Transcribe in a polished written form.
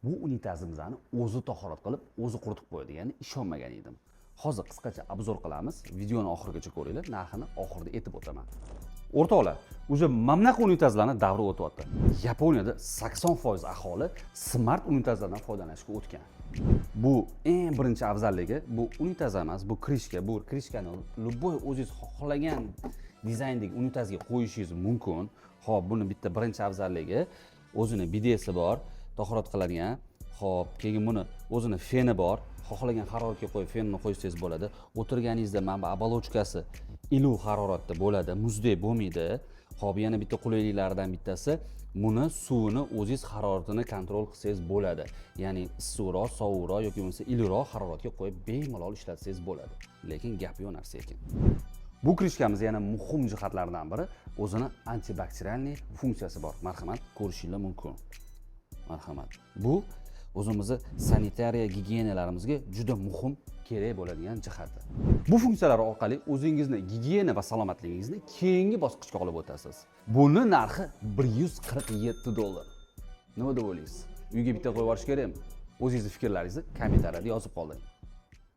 Bu unitazimizni o'zi tahorat qilib, o'zi quritib qo'yadi, ya'ni ishonmagan edim. Hozir qisqacha obzor qilamiz. Videoni oxirigacha ko'ringlar, narxini oxirida aytib o'taman. O'rtoqlar, уже mamlakat unitazlarning davri o'tyapti. Yaponiyada 80% aholi smart unitazlardan foydalanishga o'tgan. Bu eng birinchi afzalligi, bu unitaz emas, bu krishka. Bu krishkani любой o'zingiz xohlagan dizayndagi unitazga qo'yishingiz mumkin. Xo'p, buni bitta birinchi afzalligi, o'zini bidesi bor, tahorat qiladigan. Xo'p, keyin buni o'zini feni bor. Xohlagan haroratga qo'yib fenni qo'ysangiz bo'ladi. O'tirganingizda mana bu obolochkasi iluv haroratda bo'ladi, muzdek bo'lmaydi. Xo'p, yana bitta qulayliklaridan bittasi, buni suvini o'zingiz haroratini kontrol qilsangiz bo'ladi. Ya'ni issiqroq, sovuqroq yoki bo'lmasa iliqroq haroratga qo'yib bemalol ishlatsangiz bo'ladi. Lekin gap yo'q narsa ekan. Bu krishkamiz yana muhim jihatlaridan biri, o'zini antibakterialniy funksiyasi bor. Marhamat, ko'rishingiz mumkin. Marhamat. Bu o'zimizni sanitariya gigiyenalarimizga juda muhim kerak bo'ladigan jihati. Bu funksiyalar orqali o'zingizni gigiyena va salomatligingizni keyingi bosqichga olib o'tasiz. Buni narxi $147. Nima deb o'ylaysiz? Uyga bitta qo'yib yuborish kerakmi? O'zingiz fikrlaringizni kommentariyada yozib qoldiring.